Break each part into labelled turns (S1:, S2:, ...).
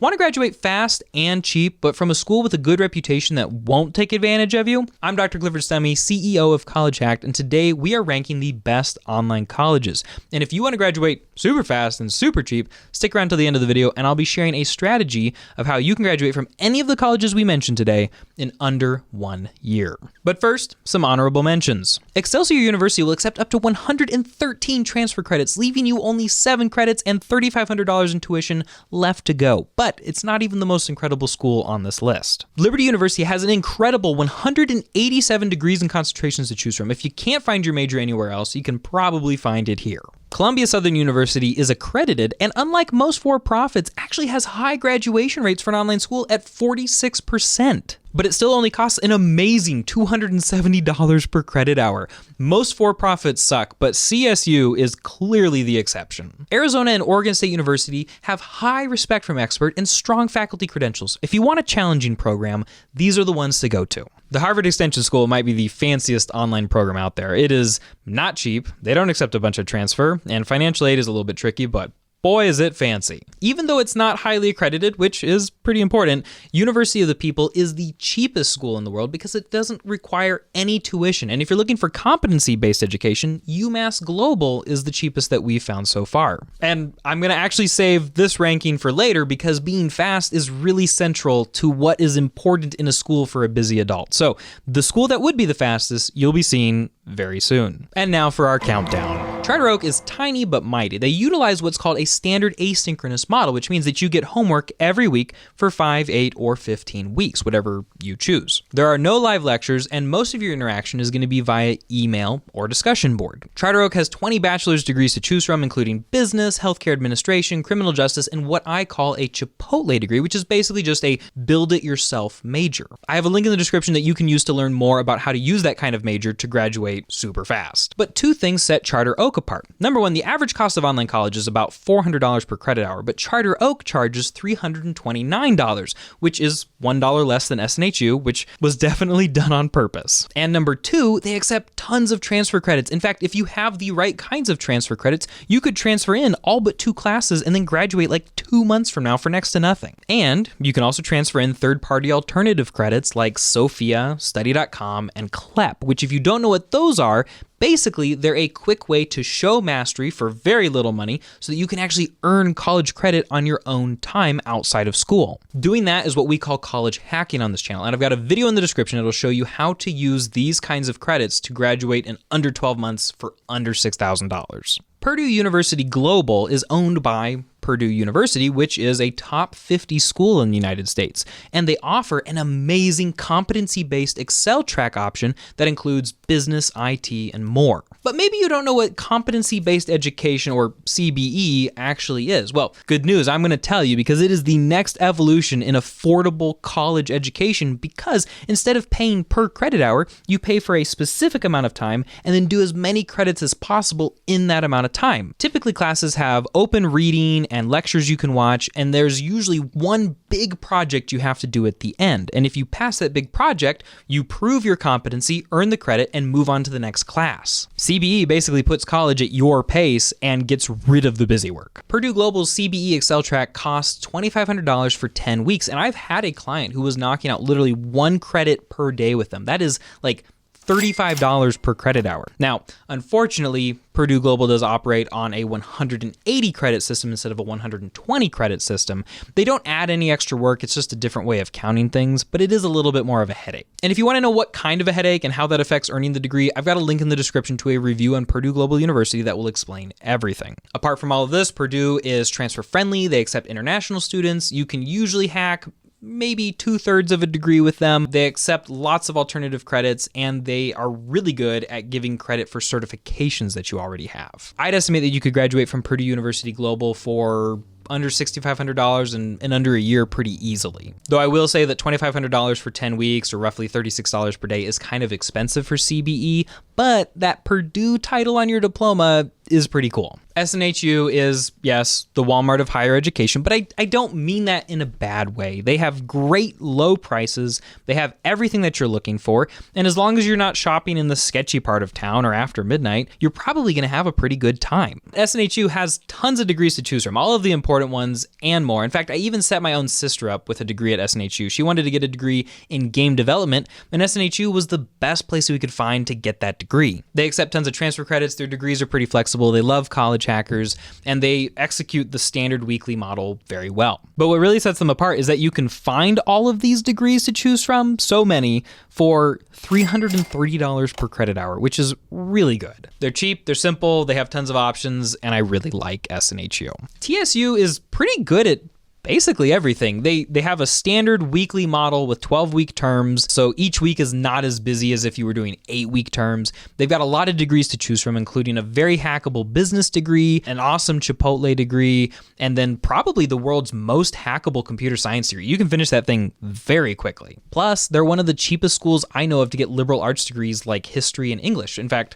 S1: Want to graduate fast and cheap, but from a school with a good reputation that won't take advantage of you? I'm Dr. Clifford Stemmy, CEO of College Hacked, and today we are ranking the best online colleges. And if you want to graduate super fast and super cheap, stick around till the end of the video, and I'll be sharing a strategy of how you can graduate from any of the colleges we mentioned today in under 1 year. But first, some honorable mentions. Excelsior University will accept up to 113 transfer credits, leaving you only 7 credits and $3,500 in tuition left to go. But it's not even the most incredible school on this list. Liberty University has an incredible 187 degrees and concentrations to choose from. If you can't find your major anywhere else, you can probably find it here. Columbia Southern University is accredited, and unlike most for-profits, actually has high graduation rates for an online school at 46%. But it still only costs an amazing $270 per credit hour. Most for-profits suck, but CSU is clearly the exception. Arizona and Oregon State University have high respect from expert and strong faculty credentials. If you want a challenging program, these are the ones to go to. The Harvard Extension School might be the fanciest online program out there. It is not cheap, they don't accept a bunch of transfer, and financial aid is a little bit tricky, but boy, is it fancy. Even though it's not highly accredited, which is pretty important, University of the People is the cheapest school in the world because it doesn't require any tuition. And if you're looking for competency-based education, UMass Global is the cheapest that we've found so far. And I'm going to actually save this ranking for later because being fast is really central to what is important in a school for a busy adult. So the school that would be the fastest, you'll be seeing very soon. And now for our countdown. Charter Oak is tiny but mighty. They utilize what's called a standard asynchronous model, which means that you get homework every week for 5, 8, or 15 weeks, whatever you choose. There are no live lectures, and most of your interaction is going to be via email or discussion board. Charter Oak has 20 bachelor's degrees to choose from, including business, healthcare administration, criminal justice, and what I call a Chipotle degree, which is basically just a build-it-yourself major. I have a link in the description that you can use to learn more about how to use that kind of major to graduate super fast. But two things set Charter Oak apart. Number one, the average cost of online college is about $400 per credit hour, but Charter Oak charges $329, which is $1 less than SNHU, which was definitely done on purpose. And number two, they accept tons of transfer credits. In fact, if you have the right kinds of transfer credits, you could transfer in all but 2 classes and then graduate like 2 months from now for next to nothing. And you can also transfer in third-party alternative credits like Sophia, Study.com, and CLEP, which if you don't know what those are, basically, they're a quick way to show mastery for very little money so that you can actually earn college credit on your own time outside of school. Doing that is what we call college hacking on this channel, and I've got a video in the description that'll show you how to use these kinds of credits to graduate in under 12 months for under $6,000. Purdue University Global is owned by Purdue University, which is a top 50 school in the United States, and they offer an amazing competency-based Excel track option that includes business, IT, and more. But maybe you don't know what competency-based education, or CBE, actually is. Well, good news, I'm going to tell you because it is the next evolution in affordable college education because instead of paying per credit hour, you pay for a specific amount of time and then do as many credits as possible in that amount of time. Typically, classes have open reading and lectures you can watch, and there's usually one big project you have to do at the end. And if you pass that big project, you prove your competency, earn the credit, and move on to the next class. CBE basically puts college at your pace and gets rid of the busy work. Purdue Global's CBE Excel track costs $2,500 for 10 weeks, and I've had a client who was knocking out literally 1 credit per day with them. That is like $35 per credit hour. Now, unfortunately, Purdue Global does operate on a 180 credit system instead of a 120 credit system. They don't add any extra work, it's just a different way of counting things, but it is a little bit more of a headache. And if you want to know what kind of a headache and how that affects earning the degree, I've got a link in the description to a review on Purdue Global University that will explain everything. Apart from all of this, Purdue is transfer friendly, they accept international students, you can usually hack maybe 2/3 of a degree with them. They accept lots of alternative credits, and they are really good at giving credit for certifications that you already have. I'd estimate that you could graduate from Purdue University Global for under $6,500 in under a year pretty easily. Though I will say that $2,500 for 10 weeks or roughly $36 per day is kind of expensive for CBE, but that Purdue title on your diploma is pretty cool. SNHU is, yes, the Walmart of higher education, but I don't mean that in a bad way. They have great low prices. They have everything that you're looking for. And as long as you're not shopping in the sketchy part of town or after midnight, you're probably going to have a pretty good time. SNHU has tons of degrees to choose from, all of the important ones and more. In fact, I even set my own sister up with a degree at SNHU. She wanted to get a degree in game development, and SNHU was the best place we could find to get that degree. They accept tons of transfer credits. Their degrees are pretty flexible. They love college hackers, and they execute the standard weekly model very well. But what really sets them apart is that you can find all of these degrees to choose from, so many, for $330 per credit hour, which is really good. They're cheap, they're simple, they have tons of options, and I really like SNHU. TSU is pretty good at basically everything. They have a standard weekly model with 12-week terms, so each week is not as busy as if you were doing 8-week terms. They've got a lot of degrees to choose from, including a very hackable business degree, an awesome Chipotle degree, and then probably the world's most hackable computer science degree. You can finish that thing very quickly. Plus, they're one of the cheapest schools I know of to get liberal arts degrees like history and English. In fact,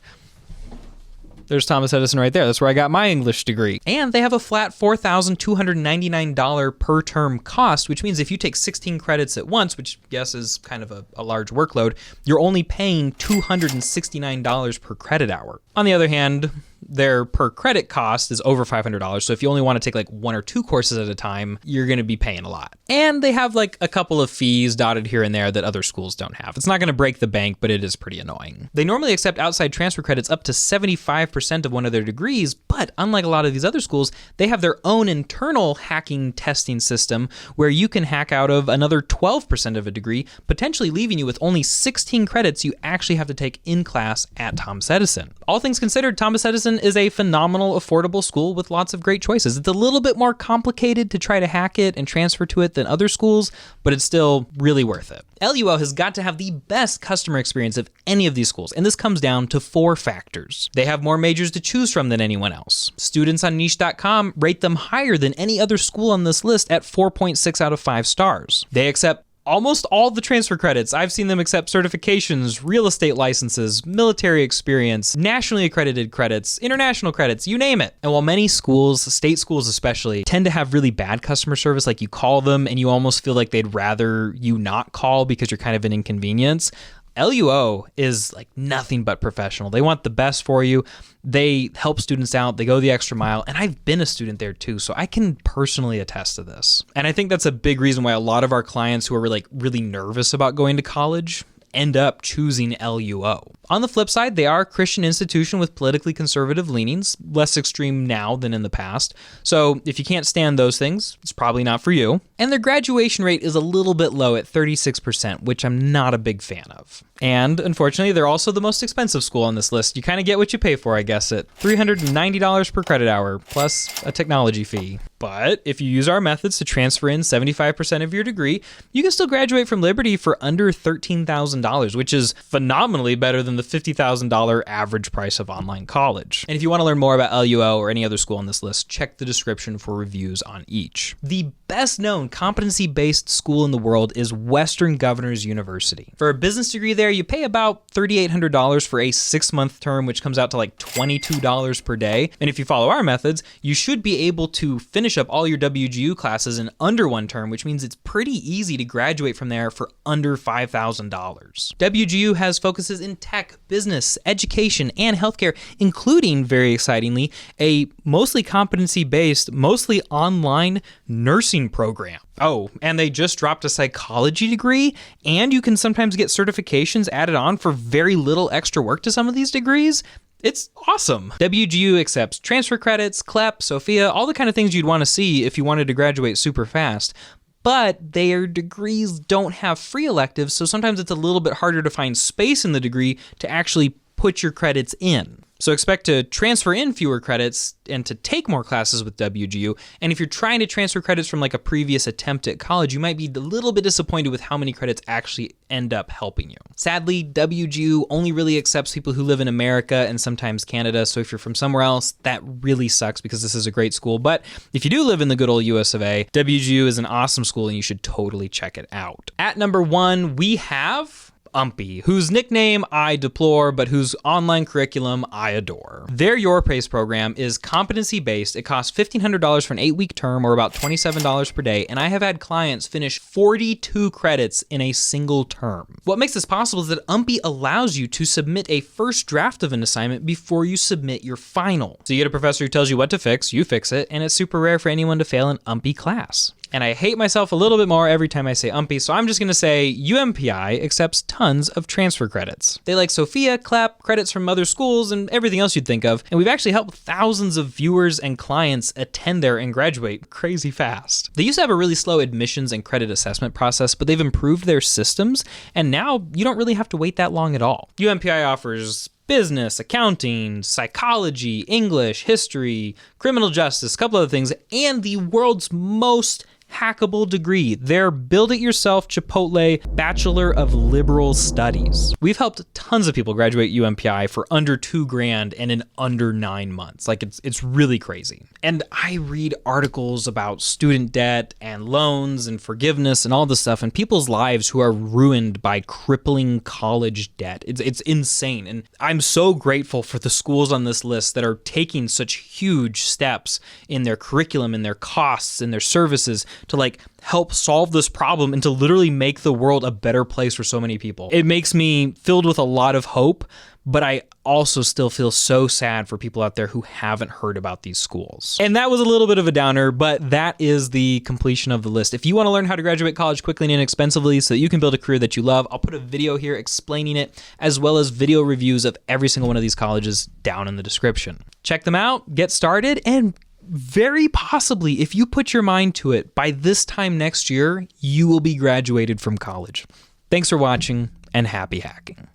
S1: there's Thomas Edison right there. That's where I got my English degree. And they have a flat $4,299 per term cost, which means if you take 16 credits at once, which yes is kind of a large workload, you're only paying $269 per credit hour. On the other hand, their per credit cost is over $500. So if you only want to take like 1 or 2 courses at a time, you're going to be paying a lot. And they have like a couple of fees dotted here and there that other schools don't have. It's not going to break the bank, but it is pretty annoying. They normally accept outside transfer credits up to 75% of one of their degrees, but unlike a lot of these other schools, they have their own internal hacking testing system where you can hack out of another 12% of a degree, potentially leaving you with only 16 credits you actually have to take in class at Thomas Edison. All things considered, Thomas Edison is a phenomenal, affordable school with lots of great choices. It's a little bit more complicated to try to hack it and transfer to it than other schools, but it's still really worth it. LUO has got to have the best customer experience of any of these schools, and this comes down to 4 factors. They have more majors to choose from than anyone else. Students on niche.com rate them higher than any other school on this list at 4.6 out of 5 stars. They accept almost all the transfer credits. I've seen them accept certifications, real estate licenses, military experience, nationally accredited credits, international credits, you name it. And while many schools, state schools especially, tend to have really bad customer service, like you call them and you almost feel like they'd rather you not call because you're kind of an inconvenience, LUO is like nothing but professional. They want the best for you. They help students out. They go the extra mile. And I've been a student there too, so I can personally attest to this. And I think that's a big reason why a lot of our clients who are really nervous about going to college end up choosing LUO. On the flip side, they are a Christian institution with politically conservative leanings, less extreme now than in the past. So if you can't stand those things, it's probably not for you. And their graduation rate is a little bit low at 36%, which I'm not a big fan of. And unfortunately, they're also the most expensive school on this list. You kind of get what you pay for, I guess, at $390 per credit hour, plus a technology fee. But if you use our methods to transfer in 75% of your degree, you can still graduate from Liberty for under $13,000, which is phenomenally better than the $50,000 average price of online college. And if you want to learn more about LUO or any other school on this list, check the description for reviews on each. The best known competency-based school in the world is Western Governors University. For a business degree there, you pay about $3,800 for a 6-month term, which comes out to like $22 per day. And if you follow our methods, you should be able to finish up all your WGU classes in under 1 term, which means it's pretty easy to graduate from there for under $5,000. WGU has focuses in tech, business, education, and healthcare, including, very excitingly, a mostly competency-based, mostly online nursing program. Oh, and they just dropped a psychology degree, and you can sometimes get certifications added on for very little extra work to some of these degrees. It's awesome. WGU accepts transfer credits, CLEP, Sophia, all the kind of things you'd want to see if you wanted to graduate super fast. But their degrees don't have free electives, so sometimes it's a little bit harder to find space in the degree to actually put your credits in. So expect to transfer in fewer credits and to take more classes with WGU. And if you're trying to transfer credits from like a previous attempt at college, you might be a little bit disappointed with how many credits actually end up helping you. Sadly, WGU only really accepts people who live in America and sometimes Canada. So if you're from somewhere else, that really sucks because this is a great school. But if you do live in the good old US of A, WGU is an awesome school and you should totally check it out. At number 1, we have UMPI, whose nickname I deplore, but whose online curriculum I adore. Their Your Pace program is competency-based. It costs $1,500 for an 8-week term, or about $27 per day, and I have had clients finish 42 credits in a single term. What makes this possible is that UMPI allows you to submit a first draft of an assignment before you submit your final. So you get a professor who tells you what to fix, you fix it, and it's super rare for anyone to fail an UMPI class. And I hate myself a little bit more every time I say UMPI, so I'm just going to say UMPI accepts tons of transfer credits. They like Sophia, CLEP, credits from other schools, and everything else you'd think of, and we've actually helped thousands of viewers and clients attend there and graduate crazy fast. They used to have a really slow admissions and credit assessment process, but they've improved their systems, and now you don't really have to wait that long at all. UMPI offers business, accounting, psychology, English, history, criminal justice, a couple other things, and the world's most hackable degree, their build-it-yourself Chipotle Bachelor of Liberal Studies. We've helped tons of people graduate UMPI for under $2,000 and in under 9 months. Like, it's really crazy. And I read articles about student debt and loans and forgiveness and all this stuff, and people's lives who are ruined by crippling college debt. It's insane. And I'm so grateful for the schools on this list that are taking such huge steps in their curriculum, in their costs, in their services, to like help solve this problem and to literally make the world a better place for so many people. It makes me filled with a lot of hope, but I also still feel so sad for people out there who haven't heard about these schools. And that was a little bit of a downer, but that is the completion of the list. If you want to learn how to graduate college quickly and inexpensively so that you can build a career that you love, I'll put a video here explaining it, as well as video reviews of every single one of these colleges down in the description. Check them out, get started, and very possibly, if you put your mind to it, by this time next year, you will be graduated from college. Thanks for watching, and happy hacking.